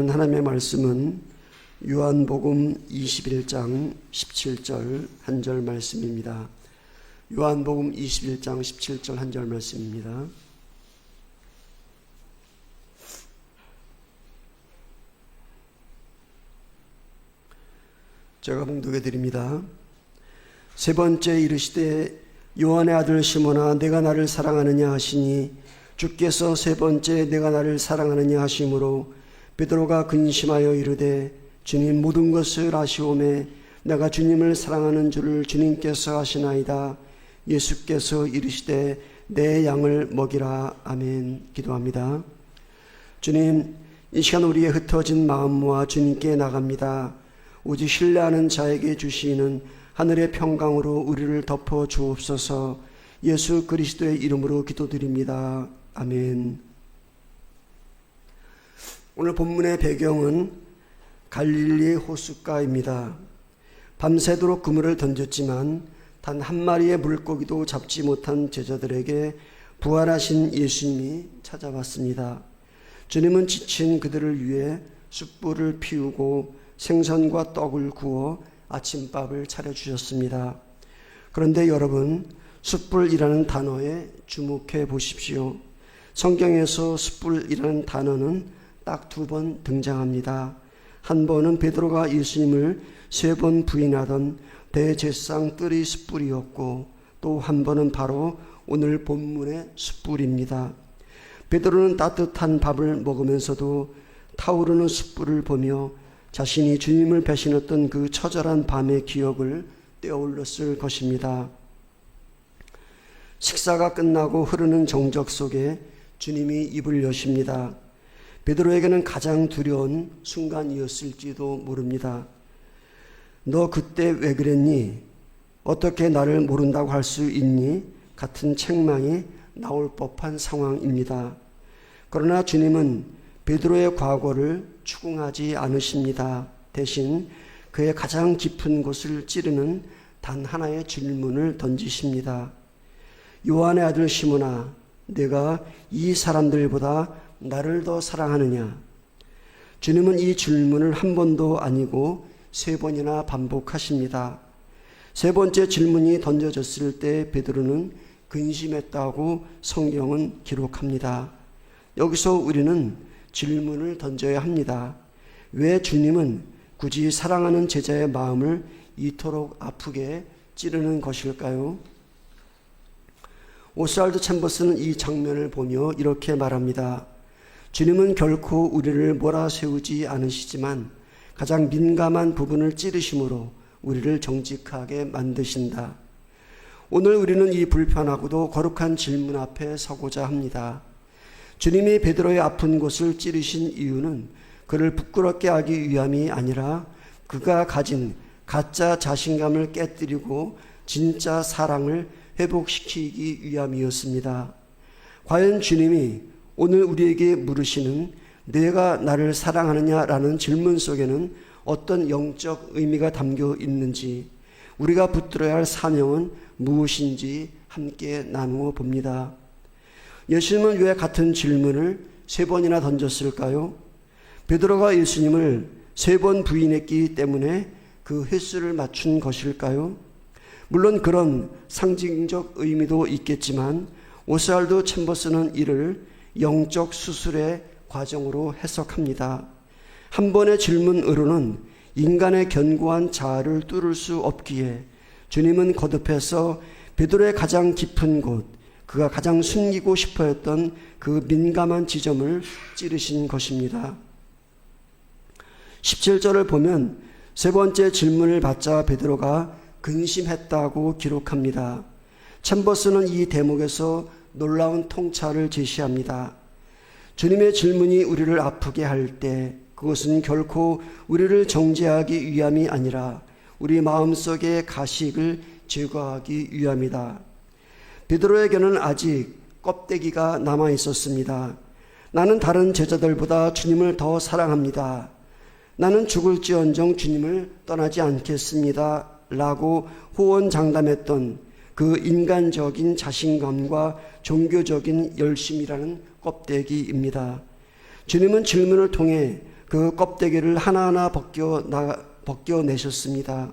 하나님의 말씀은 요한복음 21장 17절 한 절 말씀입니다. 요한복음 21장 17절 한 절 말씀입니다. 제가 봉독해 드립니다. 세 번째 이르시되 요한의 아들 시몬아 내가 나를 사랑하느냐 하시니 주께서 세 번째 내가 나를 사랑하느냐 하심으로 베드로가 근심하여 이르되 주님 모든 것을 아시오매 내가 주님을 사랑하는 줄을 주님께서 아시나이다. 예수께서 이르시되 내 양을 먹이라. 아멘. 기도합니다. 주님, 이 시간 우리의 흩어진 마음 모아 주님께 나갑니다. 오직 신뢰하는 자에게 주시는 하늘의 평강으로 우리를 덮어 주옵소서. 예수 그리스도의 이름으로 기도드립니다. 아멘. 오늘 본문의 배경은 갈릴리 호숫가입니다. 밤새도록 그물을 던졌지만 단 한 마리의 물고기도 잡지 못한 제자들에게 부활하신 예수님이 찾아왔습니다. 주님은 지친 그들을 위해 숯불을 피우고 생선과 떡을 구워 아침밥을 차려주셨습니다. 그런데 여러분, 숯불이라는 단어에 주목해 보십시오. 성경에서 숯불이라는 단어는 딱 두 번 등장합니다. 한 번은 베드로가 예수님을 세 번 부인하던 대제사장 뜰이 숯불이었고 또 한 번은 바로 오늘 본문의 숯불입니다. 베드로는 따뜻한 밥을 먹으면서도 타오르는 숯불을 보며 자신이 주님을 배신했던 그 처절한 밤의 기억을 떠올렸을 것입니다. 식사가 끝나고 흐르는 정적 속에 주님이 입을 여십니다. 베드로에게는 가장 두려운 순간이었을지도 모릅니다. 너 그때 왜 그랬니? 어떻게 나를 모른다고 할 수 있니? 같은 책망이 나올 법한 상황입니다. 그러나 주님은 베드로의 과거를 추궁하지 않으십니다. 대신 그의 가장 깊은 곳을 찌르는 단 하나의 질문을 던지십니다. 요한의 아들 시몬아, 내가 이 사람들보다 나를 더 사랑하느냐? 주님은 이 질문을 한 번도 아니고 세 번이나 반복하십니다. 세 번째 질문이 던져졌을 때 베드로는 근심했다고 성경은 기록합니다. 여기서 우리는 질문을 던져야 합니다. 왜 주님은 굳이 사랑하는 제자의 마음을 이토록 아프게 찌르는 것일까요? 오스왈드 챔버스는 이 장면을 보며 이렇게 말합니다. 주님은 결코 우리를 몰아세우지 않으시지만 가장 민감한 부분을 찌르심으로 우리를 정직하게 만드신다. 오늘 우리는 이 불편하고도 거룩한 질문 앞에 서고자 합니다. 주님이 베드로의 아픈 곳을 찌르신 이유는 그를 부끄럽게 하기 위함이 아니라 그가 가진 가짜 자신감을 깨뜨리고 진짜 사랑을 회복시키기 위함이었습니다. 과연 주님이 오늘 우리에게 물으시는 내가 나를 사랑하느냐라는 질문 속에는 어떤 영적 의미가 담겨 있는지, 우리가 붙들어야 할 사명은 무엇인지 함께 나누어 봅니다. 예수님은 왜 같은 질문을 세 번이나 던졌을까요? 베드로가 예수님을 세 번 부인했기 때문에 그 횟수를 맞춘 것일까요? 물론 그런 상징적 의미도 있겠지만 오스왈드 챔버스는 이를 영적 수술의 과정으로 해석합니다. 한 번의 질문으로는 인간의 견고한 자아를 뚫을 수 없기에 주님은 거듭해서 베드로의 가장 깊은 곳, 그가 가장 숨기고 싶어 했던 그 민감한 지점을 찌르신 것입니다. 17절을 보면 세 번째 질문을 받자 베드로가 근심했다고 기록합니다. 챔버스는 이 대목에서 놀라운 통찰을 제시합니다. 주님의 질문이 우리를 아프게 할 때 그것은 결코 우리를 정죄하기 위함이 아니라 우리 마음속의 가식을 제거하기 위함이다. 베드로에게는 아직 껍데기가 남아 있었습니다. 나는 다른 제자들보다 주님을 더 사랑합니다. 나는 죽을지언정 주님을 떠나지 않겠습니다. 라고 호언장담했던 그 인간적인 자신감과 종교적인 열심이라는 껍데기입니다. 주님은 질문을 통해 그 껍데기를 하나하나 벗겨내셨습니다.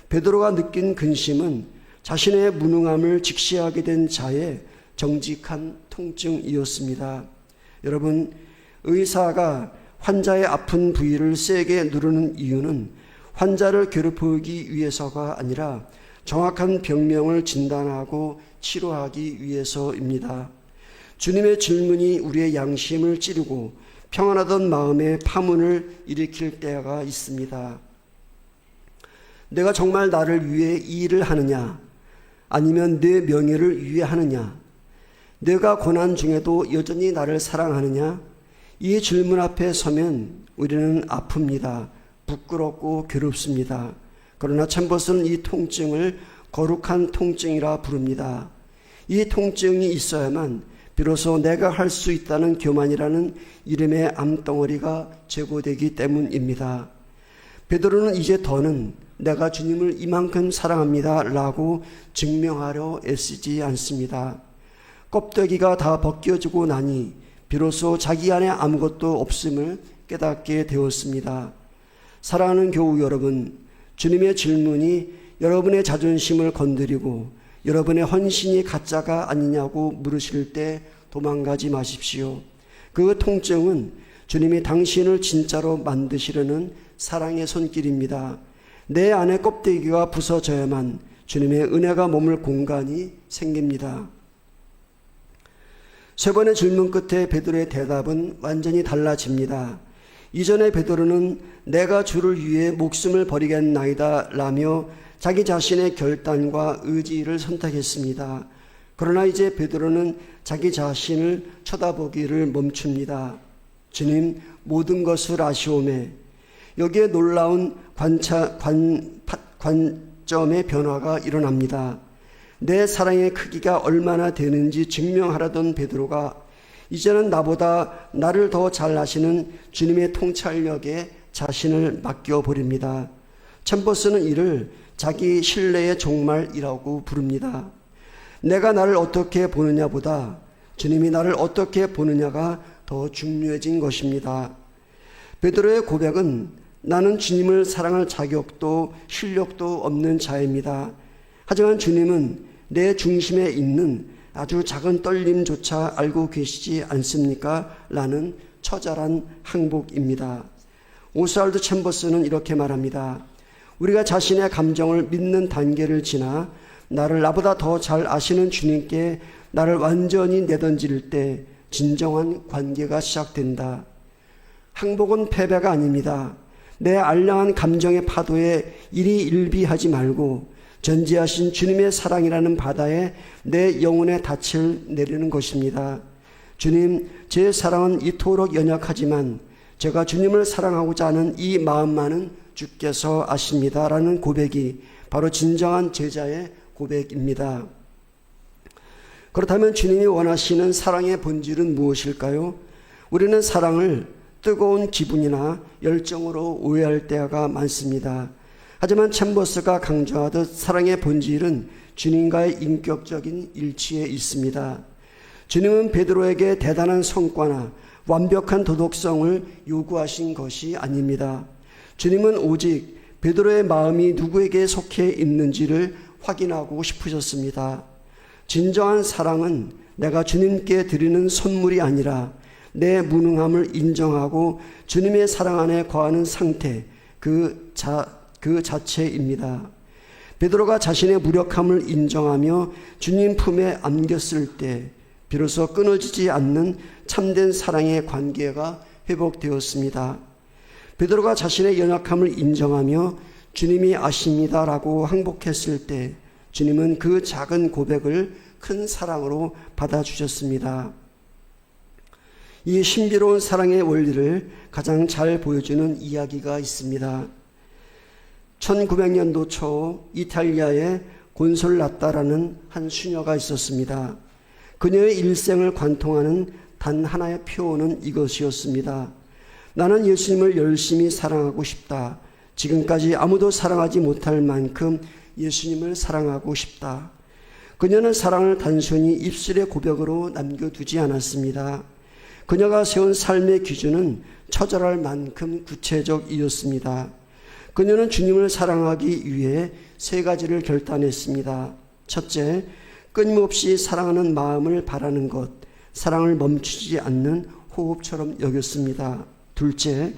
베드로가 느낀 근심은 자신의 무능함을 직시하게 된 자의 정직한 통증이었습니다. 여러분, 의사가 환자의 아픈 부위를 세게 누르는 이유는 환자를 괴롭히기 위해서가 아니라 정확한 병명을 진단하고 치료하기 위해서입니다. 주님의 질문이 우리의 양심을 찌르고 평안하던 마음에 파문을 일으킬 때가 있습니다. 내가 정말 나를 위해 이 일을 하느냐? 아니면 내 명예를 위해 하느냐? 내가 고난 중에도 여전히 나를 사랑하느냐? 이 질문 앞에 서면 우리는 아픕니다. 부끄럽고 괴롭습니다. 그러나 챔버스는 이 통증을 거룩한 통증이라 부릅니다. 이 통증이 있어야만 비로소 내가 할 수 있다는 교만이라는 이름의 암덩어리가 제거되기 때문입니다. 베드로는 이제 더는 내가 주님을 이만큼 사랑합니다 라고 증명하려 애쓰지 않습니다. 껍데기가 다 벗겨지고 나니 비로소 자기 안에 아무것도 없음을 깨닫게 되었습니다. 사랑하는 교우 여러분, 주님의 질문이 여러분의 자존심을 건드리고 여러분의 헌신이 가짜가 아니냐고 물으실 때 도망가지 마십시오. 그 통증은 주님이 당신을 진짜로 만드시려는 사랑의 손길입니다. 내 안의 껍데기가 부서져야만 주님의 은혜가 머물 공간이 생깁니다. 세 번의 질문 끝에 베드로의 대답은 완전히 달라집니다. 이전에 베드로는 내가 주를 위해 목숨을 버리겠나이다 라며 자기 자신의 결단과 의지를 선택했습니다. 그러나 이제 베드로는 자기 자신을 쳐다보기를 멈춥니다. 주님, 모든 것을 아시오매. 여기에 놀라운 관점의 변화가 일어납니다. 내 사랑의 크기가 얼마나 되는지 증명하려던 베드로가 이제는 나보다 나를 더 잘 아시는 주님의 통찰력에 자신을 맡겨버립니다. 챔버스는 이를 자기 신뢰의 종말이라고 부릅니다. 내가 나를 어떻게 보느냐보다 주님이 나를 어떻게 보느냐가 더 중요해진 것입니다. 베드로의 고백은 나는 주님을 사랑할 자격도 실력도 없는 자입니다. 하지만 주님은 내 중심에 있는 아주 작은 떨림조차 알고 계시지 않습니까? 라는 처절한 항복입니다. 오스왈드 챔버스는 이렇게 말합니다. 우리가 자신의 감정을 믿는 단계를 지나 나를 나보다 더 잘 아시는 주님께 나를 완전히 내던질 때 진정한 관계가 시작된다. 항복은 패배가 아닙니다. 내 알량한 감정의 파도에 일희일비하지 말고 전지하신 주님의 사랑이라는 바다에 내 영혼의 닻을 내리는 것입니다. 주님, 제 사랑은 이토록 연약하지만 제가 주님을 사랑하고자 하는 이 마음만은 주께서 아십니다 라는 고백이 바로 진정한 제자의 고백입니다. 그렇다면 주님이 원하시는 사랑의 본질은 무엇일까요? 우리는 사랑을 뜨거운 기분이나 열정으로 오해할 때가 많습니다. 하지만 챔버스가 강조하듯 사랑의 본질은 주님과의 인격적인 일치에 있습니다. 주님은 베드로에게 대단한 성과나 완벽한 도덕성을 요구하신 것이 아닙니다. 주님은 오직 베드로의 마음이 누구에게 속해 있는지를 확인하고 싶으셨습니다. 진정한 사랑은 내가 주님께 드리는 선물이 아니라 내 무능함을 인정하고 주님의 사랑 안에 거하는 상태, 그 자체입니다. 베드로가 자신의 무력함을 인정하며 주님 품에 안겼을 때 비로소 끊어지지 않는 참된 사랑의 관계가 회복되었습니다. 베드로가 자신의 연약함을 인정하며 주님이 아십니다라고 항복했을 때 주님은 그 작은 고백을 큰 사랑으로 받아주셨습니다. 이 신비로운 사랑의 원리를 가장 잘 보여주는 이야기가 있습니다. 1900년도 초 이탈리아에 곤솔라따라는 한 수녀가 있었습니다. 그녀의 일생을 관통하는 단 하나의 표어는 이것이었습니다. 나는 예수님을 열심히 사랑하고 싶다. 지금까지 아무도 사랑하지 못할 만큼 예수님을 사랑하고 싶다. 그녀는 사랑을 단순히 입술의 고백으로 남겨두지 않았습니다. 그녀가 세운 삶의 기준은 처절할 만큼 구체적이었습니다. 그녀는 주님을 사랑하기 위해 세 가지를 결단했습니다. 첫째, 끊임없이 사랑하는 마음을 바라는 것, 사랑을 멈추지 않는 호흡처럼 여겼습니다. 둘째,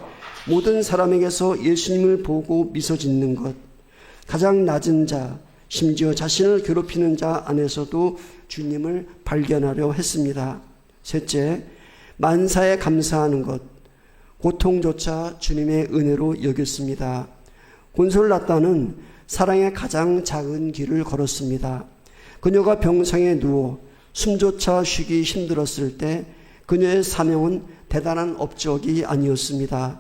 모든 사람에게서 예수님을 보고 미소 짓는 것, 가장 낮은 자, 심지어 자신을 괴롭히는 자 안에서도 주님을 발견하려 했습니다. 셋째, 만사에 감사하는 것, 고통조차 주님의 은혜로 여겼습니다. 곤솔라따는 사랑의 가장 작은 길을 걸었습니다. 그녀가 병상에 누워 숨조차 쉬기 힘들었을 때 그녀의 사명은 대단한 업적이 아니었습니다.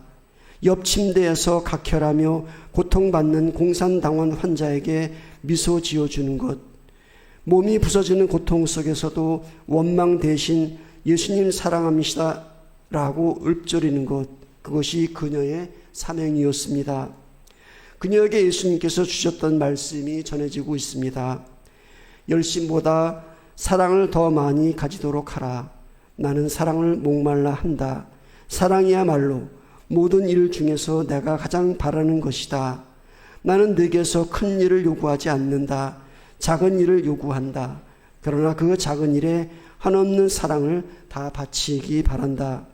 옆 침대에서 각혈하며 고통받는 공산당원 환자에게 미소 지어주는 것, 몸이 부서지는 고통 속에서도 원망 대신 예수님 사랑합니다 라고 읊조리는 것, 그것이 그녀의 사명이었습니다. 그녀에게 예수님께서 주셨던 말씀이 전해지고 있습니다. 열심보다 사랑을 더 많이 가지도록 하라. 나는 사랑을 목말라 한다. 사랑이야말로 모든 일 중에서 내가 가장 바라는 것이다. 나는 네게서 큰 일을 요구하지 않는다. 작은 일을 요구한다. 그러나 그 작은 일에 한없는 사랑을 다 바치기 바란다.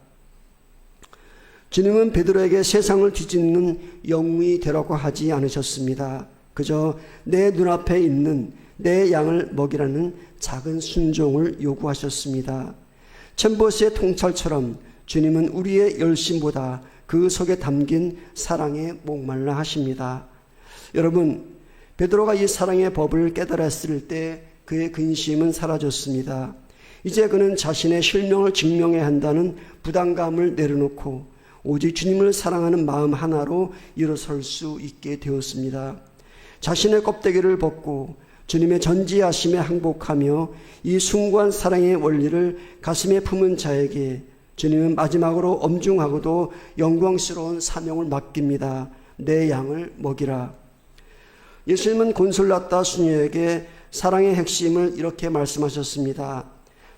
주님은 베드로에게 세상을 뒤집는 영웅이 되라고 하지 않으셨습니다. 그저 내 눈앞에 있는 내 양을 먹이라는 작은 순종을 요구하셨습니다. 챔버스의 통찰처럼 주님은 우리의 열심보다 그 속에 담긴 사랑에 목말라 하십니다. 여러분, 베드로가 이 사랑의 법을 깨달았을 때 그의 근심은 사라졌습니다. 이제 그는 자신의 실명을 증명해야 한다는 부담감을 내려놓고 오직 주님을 사랑하는 마음 하나로 일어설 수 있게 되었습니다. 자신의 껍데기를 벗고 주님의 전지하심에 항복하며 이 숭고한 사랑의 원리를 가슴에 품은 자에게 주님은 마지막으로 엄중하고도 영광스러운 사명을 맡깁니다. 내 양을 먹이라. 예수님은 곤솔라따 수녀에게 사랑의 핵심을 이렇게 말씀하셨습니다.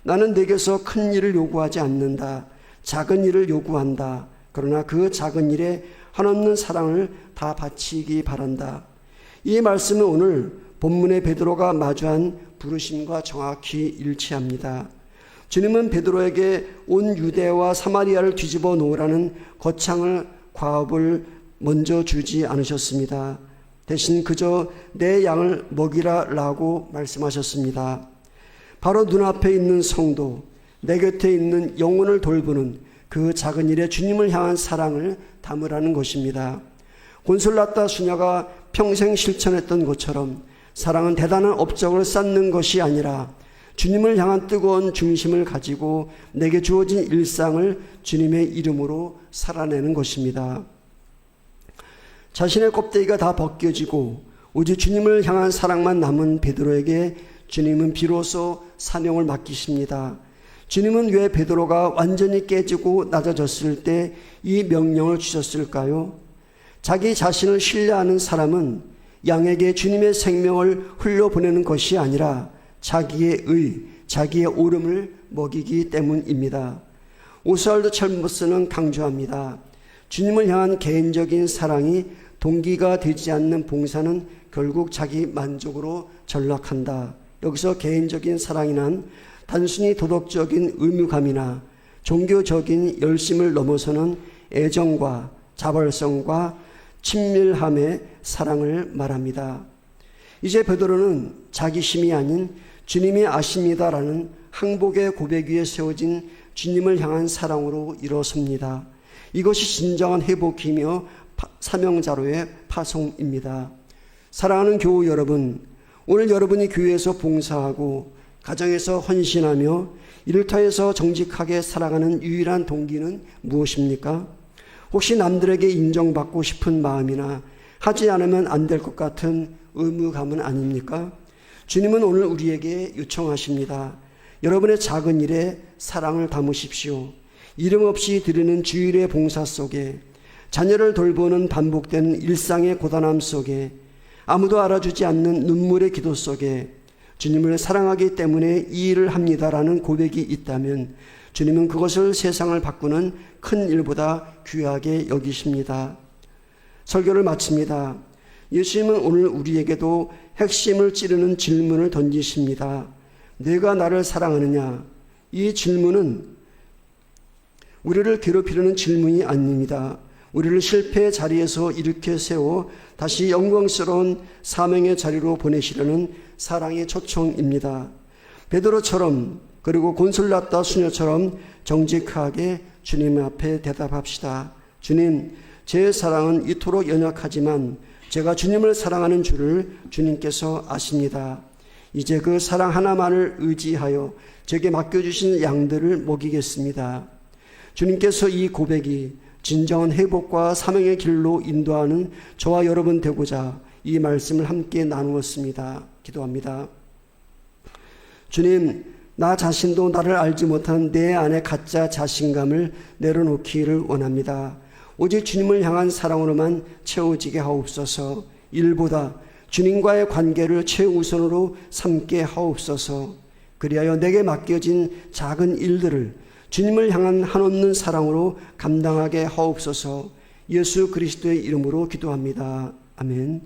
나는 네게서 큰 일을 요구하지 않는다. 작은 일을 요구한다. 그러나 그 작은 일에 한없는 사랑을 다 바치기 바란다. 이 말씀은 오늘 본문의 베드로가 마주한 부르심과 정확히 일치합니다. 주님은 베드로에게 온 유대와 사마리아를 뒤집어 놓으라는 거창을 과업을 먼저 주지 않으셨습니다. 대신 그저 내 양을 먹이라 라고 말씀하셨습니다. 바로 눈앞에 있는 성도, 내 곁에 있는 영혼을 돌보는 그 작은 일에 주님을 향한 사랑을 담으라는 것입니다. 곤솔라따 수녀가 평생 실천했던 것처럼 사랑은 대단한 업적을 쌓는 것이 아니라 주님을 향한 뜨거운 중심을 가지고 내게 주어진 일상을 주님의 이름으로 살아내는 것입니다. 자신의 껍데기가 다 벗겨지고 오직 주님을 향한 사랑만 남은 베드로에게 주님은 비로소 사명을 맡기십니다. 주님은 왜 베드로가 완전히 깨지고 낮아졌을 때 이 명령을 주셨을까요? 자기 자신을 신뢰하는 사람은 양에게 주님의 생명을 흘려보내는 것이 아니라 자기의 자기의 오름을 먹이기 때문입니다. 오스왈드 찰머스는 강조합니다. 주님을 향한 개인적인 사랑이 동기가 되지 않는 봉사는 결국 자기 만족으로 전락한다. 여기서 개인적인 사랑이란 단순히 도덕적인 의무감이나 종교적인 열심을 넘어서는 애정과 자발성과 친밀함의 사랑을 말합니다. 이제 베드로는 자기심이 아닌 주님이 아십니다라는 항복의 고백 위에 세워진 주님을 향한 사랑으로 일어섭니다. 이것이 진정한 회복이며 사명자로의 파송입니다. 사랑하는 교우 여러분, 오늘 여러분이 교회에서 봉사하고 가정에서 헌신하며 일터에서 정직하게 살아가는 유일한 동기는 무엇입니까? 혹시 남들에게 인정받고 싶은 마음이나 하지 않으면 안 될 것 같은 의무감은 아닙니까? 주님은 오늘 우리에게 요청하십니다. 여러분의 작은 일에 사랑을 담으십시오. 이름 없이 드리는 주일의 봉사 속에, 자녀를 돌보는 반복되는 일상의 고단함 속에, 아무도 알아주지 않는 눈물의 기도 속에 주님을 사랑하기 때문에 이 일을 합니다라는 고백이 있다면 주님은 그것을 세상을 바꾸는 큰 일보다 귀하게 여기십니다. 설교를 마칩니다. 예수님은 오늘 우리에게도 핵심을 찌르는 질문을 던지십니다. 내가 나를 사랑하느냐? 이 질문은 우리를 괴롭히려는 질문이 아닙니다. 우리를 실패의 자리에서 일으켜 세워 다시 영광스러운 사명의 자리로 보내시려는 사랑의 초청입니다. 베드로처럼 그리고 곤솔라타 수녀처럼 정직하게 주님 앞에 대답합시다. 주님, 제 사랑은 이토록 연약하지만 제가 주님을 사랑하는 줄을 주님께서 아십니다. 이제 그 사랑 하나만을 의지하여 제게 맡겨주신 양들을 먹이겠습니다. 주님께서 이 고백이 진정한 회복과 사명의 길로 인도하는 저와 여러분 되고자 이 말씀을 함께 나누었습니다. 기도합니다. 주님, 나 자신도 나를 알지 못하는 내 안의 가짜 자신감을 내려놓기를 원합니다. 오직 주님을 향한 사랑으로만 채워지게 하옵소서. 일보다 주님과의 관계를 최우선으로 삼게 하옵소서. 그리하여 내게 맡겨진 작은 일들을 주님을 향한 한없는 사랑으로 감당하게 하옵소서. 예수 그리스도의 이름으로 기도합니다. 아멘.